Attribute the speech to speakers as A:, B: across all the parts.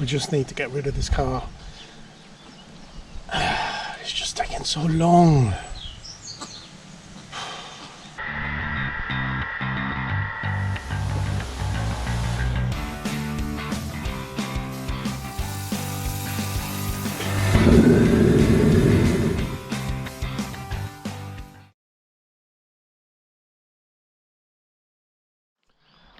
A: We just need to get rid of this car. It's just taking so long.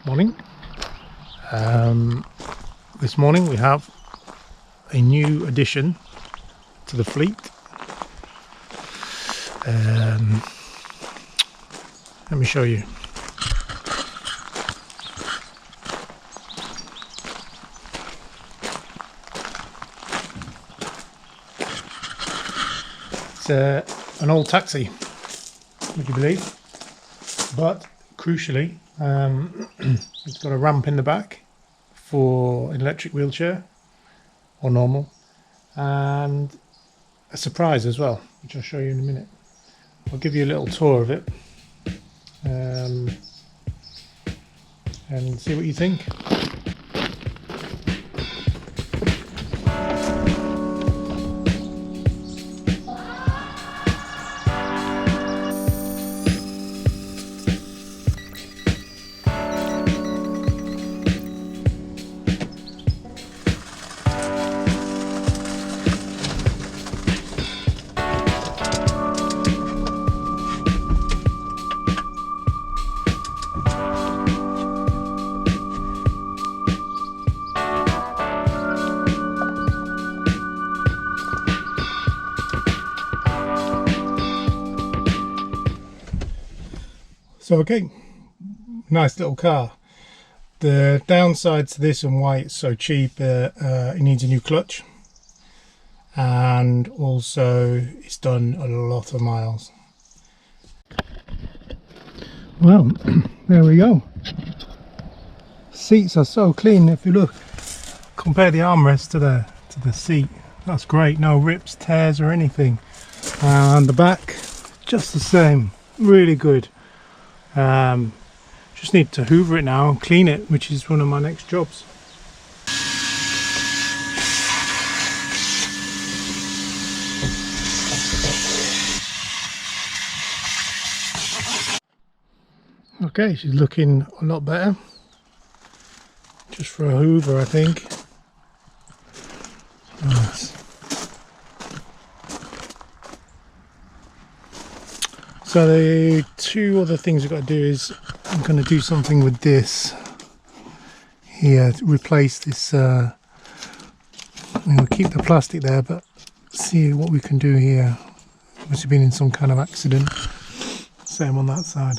A: Morning. This morning we have a new addition to the fleet. Let me show you. It's an old taxi, would you believe? But crucially, it's got a ramp in the back for an electric wheelchair or normal, and a surprise as well, which I'll show you in a minute. I'll give you a little tour of it and see what you think. So okay, nice little car. The downside to this and why it's so cheap, it needs a new clutch, and also it's done a lot of miles. Well, there we go. Seats are so clean. If you look, compare the armrest to the seat, that's great. No rips, tears or anything. And the back, just the same, really good. Just need to hoover it now and clean it, which is one of my next jobs. Okay, she's looking a lot better. Just for a hoover, I think. Nice. So the two other things we've got to do is I'm going to do something with this here to replace this. We'll keep the plastic there, but see what we can do here. Must have been in some kind of accident. Same on that side.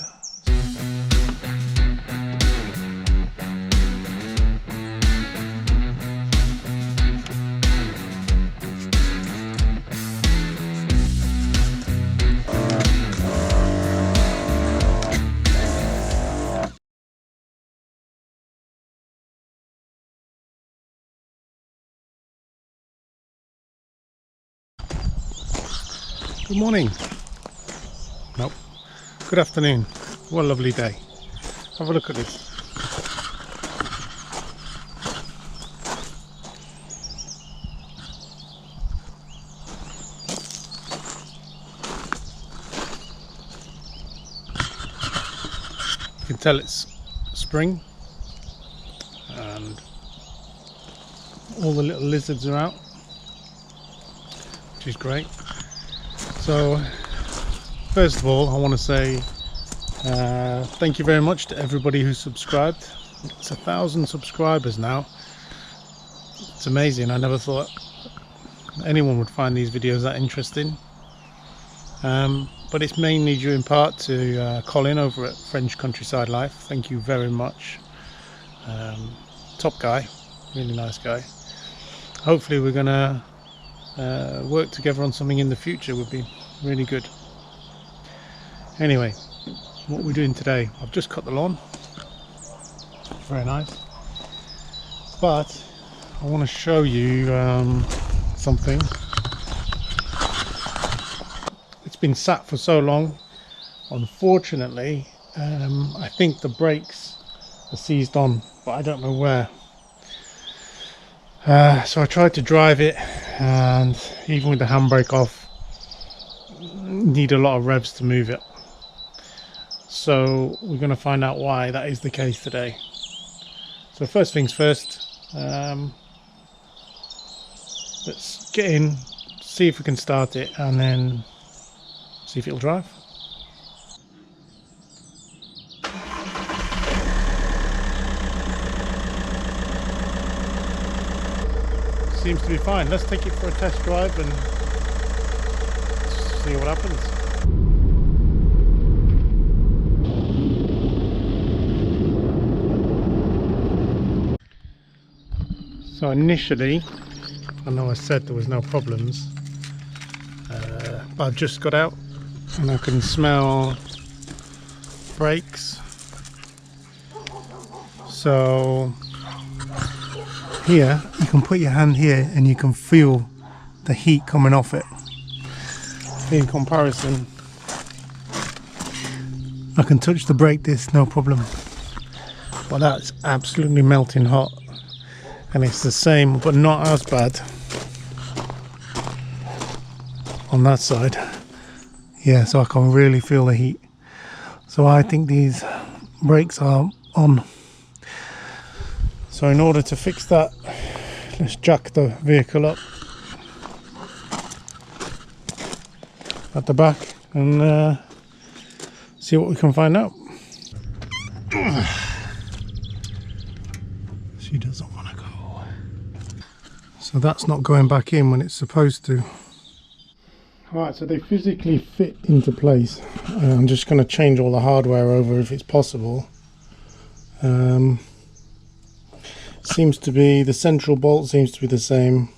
A: Good morning. Nope. Good afternoon. What a lovely day. Have a look at this. You can tell it's spring and all the little lizards are out, which is great. So first of all, I want to say thank you very much to everybody who subscribed. It's 1,000 subscribers now. It's amazing. I never thought anyone would find these videos that interesting, but it's mainly due in part to Colin over at French Countryside Life. Thank you very much. Top guy, really nice guy. Hopefully we're gonna work together on something in the future. Would be really good. Anyway, what we're doing today, I've just cut the lawn, very nice, but I want to show you something. It's been sat for so long, unfortunately. I think the brakes are seized on, but I don't know where. So I tried to drive it, and even with the handbrake off, need a lot of revs to move it. So we're going to find out why that is the case today. So first things first, let's get in, see if we can start it, and then see if it'll drive. Seems to be fine. Let's take it for a test drive and see what happens. So initially, I know I said there was no problems, but I've just got out and I can smell brakes. So here, you can put your hand here and you can feel the heat coming off it. In comparison, I can touch the brake disc, no problem. But that's absolutely melting hot. And it's the same, but not as bad on that side. Yeah, so I can really feel the heat. So I think these brakes are on. So in order to fix that, let's jack the vehicle up at the back and see what we can find out. She doesn't want to go. So that's not going back in when it's supposed to. Alright, so they physically fit into place. I'm just going to change all the hardware over if it's possible. Seems to be, the central bolt seems to be the same,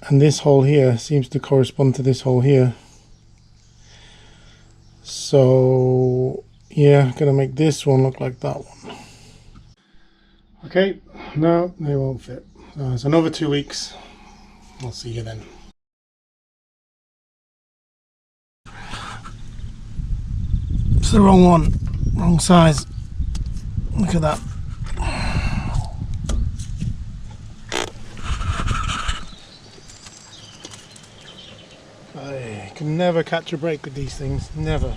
A: and this hole here seems to correspond to this hole here. So yeah, I'm gonna make this one look like that one. Okay, no, they won't fit. It's another 2 weeks. I'll see you then. It's the wrong one, wrong size. Look at that. I can never catch a break with these things, never.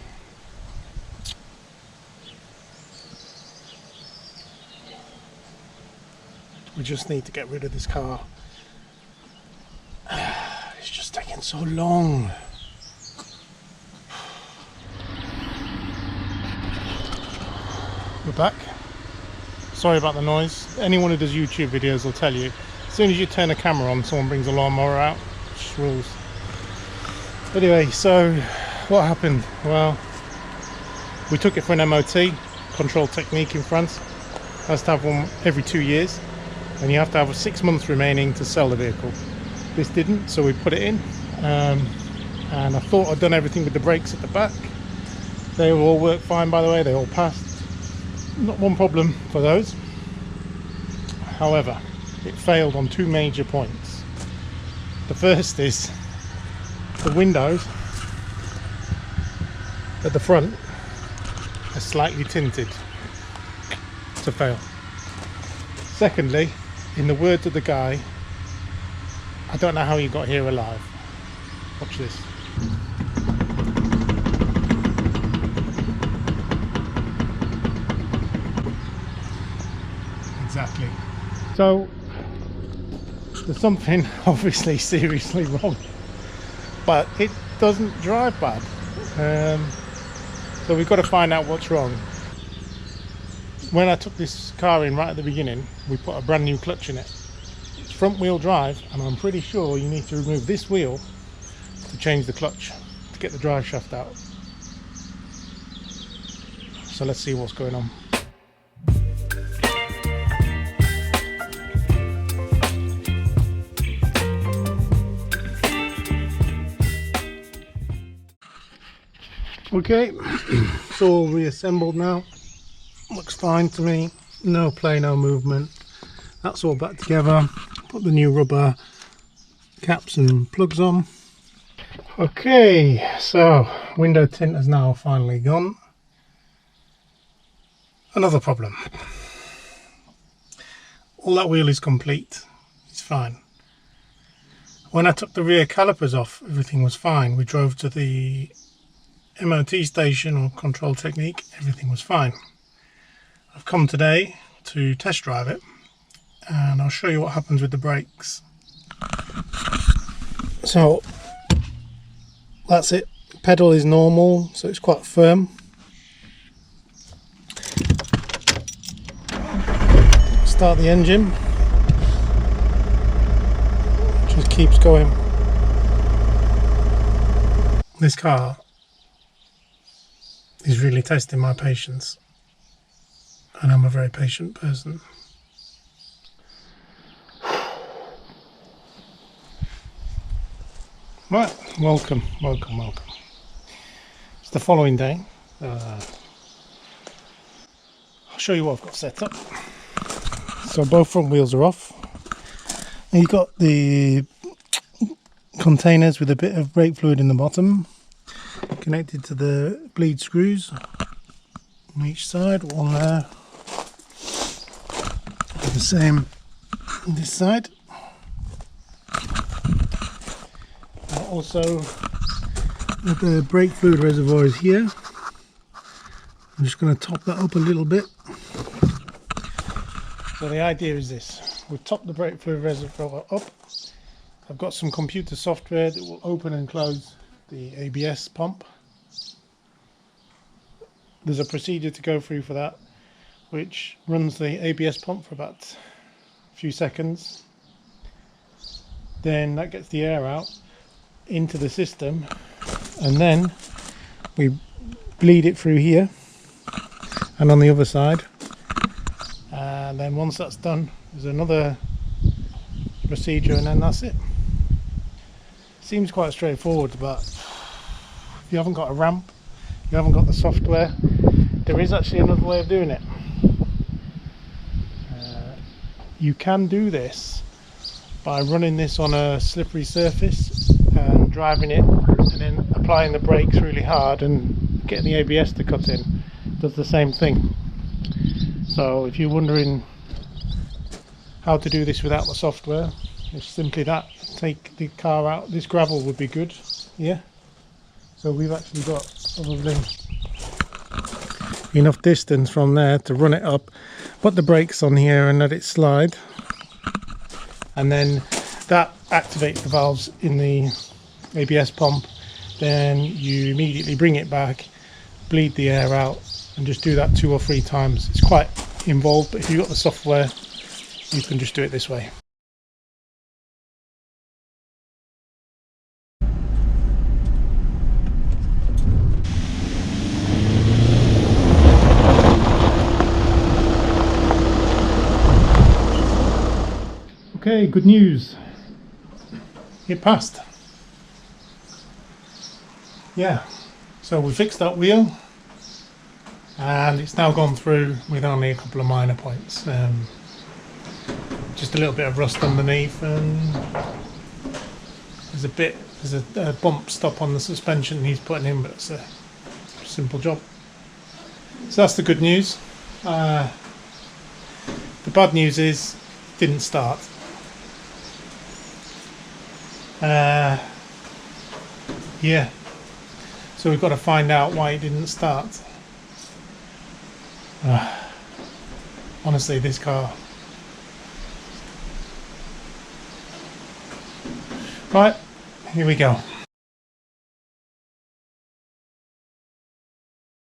A: We just need to get rid of this car. It's just taking so long. We're back. Sorry about the noise. Anyone who does YouTube videos will tell you, as soon as you turn a camera on, someone brings a lawnmower out. Just rules. Anyway, so what happened? Well, we took it for an MOT, control technique in France. Has to have one every 2 years, and you have to have 6 months remaining to sell the vehicle. This didn't, so we put it in, and I thought I'd done everything with the brakes at the back. They all worked fine, by the way, they all passed. Not one problem for those. However, it failed on 2 major points. The first is the windows at the front are slightly tinted to fail. Secondly, in the words of the guy, I don't know how you got here alive. Watch this. Exactly. So there's something obviously seriously wrong, but it doesn't drive bad. So we've got to find out what's wrong. When I took this car in right at the beginning, we put a brand new clutch in it. It's front wheel drive, and I'm pretty sure you need to remove this wheel to change the clutch to get the drive shaft out. So let's see what's going on. Okay, it's all reassembled now. Looks fine to me. No play, no movement. That's all back together. Put the new rubber caps and plugs on. Okay, so window tint has now finally gone. Another problem. All that wheel is complete. fine. When I took the rear calipers off, everything was fine. We drove to the MOT station or control technique, everything was fine. I've come today to test drive it and I'll show you what happens with the brakes. So that's it, pedal is normal, so it's quite firm. Start the engine, just keeps going. This car is really testing my patience, and I'm a very patient person. Right, welcome. It's the following day. I'll show you what I've got set up. So both front wheels are off. And you've got the containers with a bit of brake fluid in the bottom, connected to the bleed screws on each side. One there. The same on this side. Also, the brake fluid reservoir is here. I'm just going to top that up a little bit. So the idea is this: we've topped the brake fluid reservoir up. I've got some computer software that will open and close the ABS pump. There's a procedure to go through for that, which runs the ABS pump for about a few seconds. Then that gets the air out into the system, and then we bleed it through here and on the other side, and then once that's done there's another procedure, and then that's it. Seems quite straightforward, but if you haven't got a ramp, you haven't got the software, there is actually another way of doing it. You can do this by running this on a slippery surface and driving it, and then applying the brakes really hard and getting the ABS to cut in. Does the same thing. So if you're wondering how to do this without the software, it's simply that. Take the car out. This gravel would be good, yeah. So we've actually got probably enough distance from there to run it up, put the brakes on here and let it slide, and then that activates the valves in the ABS pump. Then you immediately bring it back, bleed the air out, and just do that 2 or 3 times. It's quite involved, but if you've got the software you can just do it this way. Okay, good news. It passed. Yeah, so we fixed that wheel and it's now gone through with only a couple of minor points. Just a little bit of rust underneath, and there's a bump stop on the suspension he's putting in, but it's a simple job. So that's the good news. The bad news is it didn't start. Yeah, so we've got to find out why it didn't start. Honestly, this car. Right, here we go.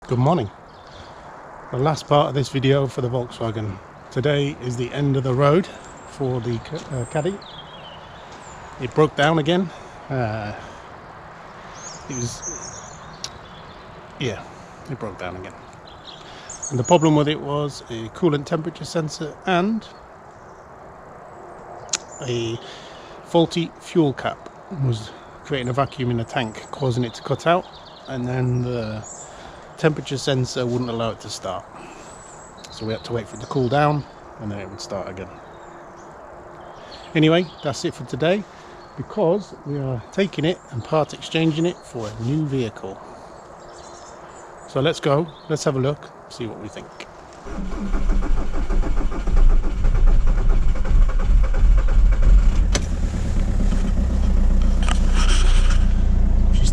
A: Good morning. The last part of this video for the Volkswagen. Today is the end of the road for the Caddy. It broke down again. It broke down again. And the problem with it was a coolant temperature sensor and a faulty fuel cap was creating a vacuum in the tank, causing it to cut out, and then the temperature sensor wouldn't allow it to start. So we had to wait for it to cool down and then it would start again. Anyway, that's it for today, because we are taking it and part exchanging it for a new vehicle. So let's go, let's have a look, see what we think.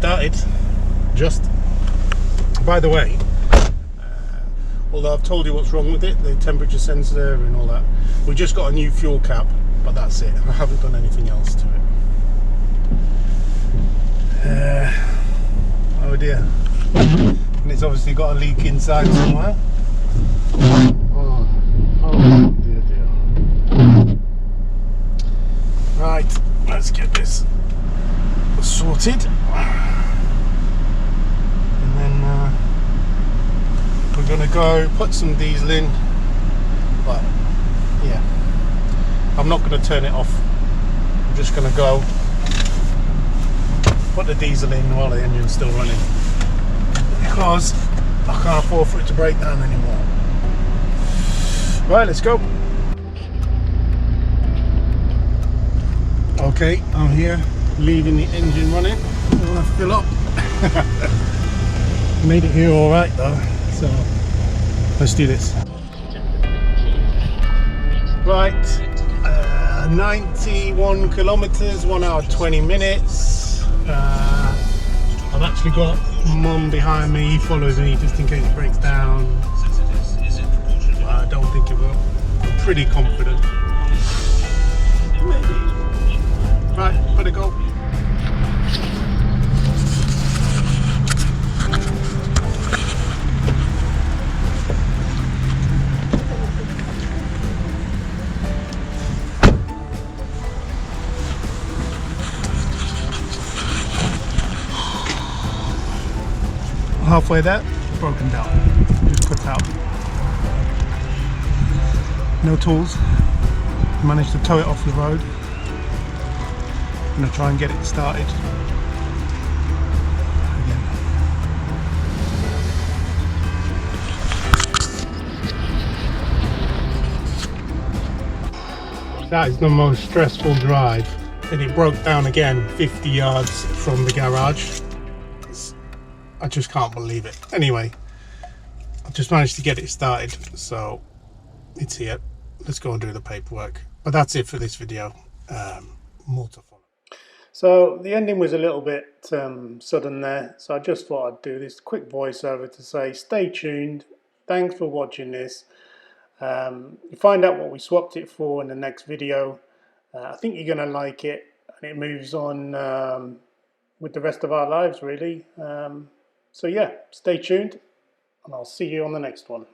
A: started. Just by the way, although I've told you what's wrong with it, the temperature sensor and all that, we just got a new fuel cap, but that's it. I haven't done anything else to it. Oh dear. And it's obviously got a leak inside somewhere. Oh dear, dear. Right, let's get this sorted. And then we're going to go put some diesel in. But yeah, I'm not going to turn it off. I'm just going to go put the diesel in while the engine's still running, because I can't afford for it to break down anymore. Right, let's go. Okay, I'm here, leaving the engine running. I want to fill up. Made it here all right though, so let's do this. Right, 91 kilometers, 1 hour 20 minutes. I've actually got Mum behind me. He follows me just in case it breaks down. I don't think it will. I'm pretty confident. Maybe. Right, better go. Halfway there, broken down, just cut out. No tools, managed to tow it off the road. I'm going to try and get it started again. That is the most stressful drive, and it broke down again 50 yards from the garage. I just can't believe it. Anyway, I've just managed to get it started, so it's here. Let's go and do the paperwork. But that's it for this video. More to follow. So the ending was a little bit sudden there, so I just thought I'd do this quick voiceover to say stay tuned. Thanks for watching this. You find out what we swapped it for in the next video. I think you're going to like it, and it moves on with the rest of our lives, really. So yeah, stay tuned, and I'll see you on the next one.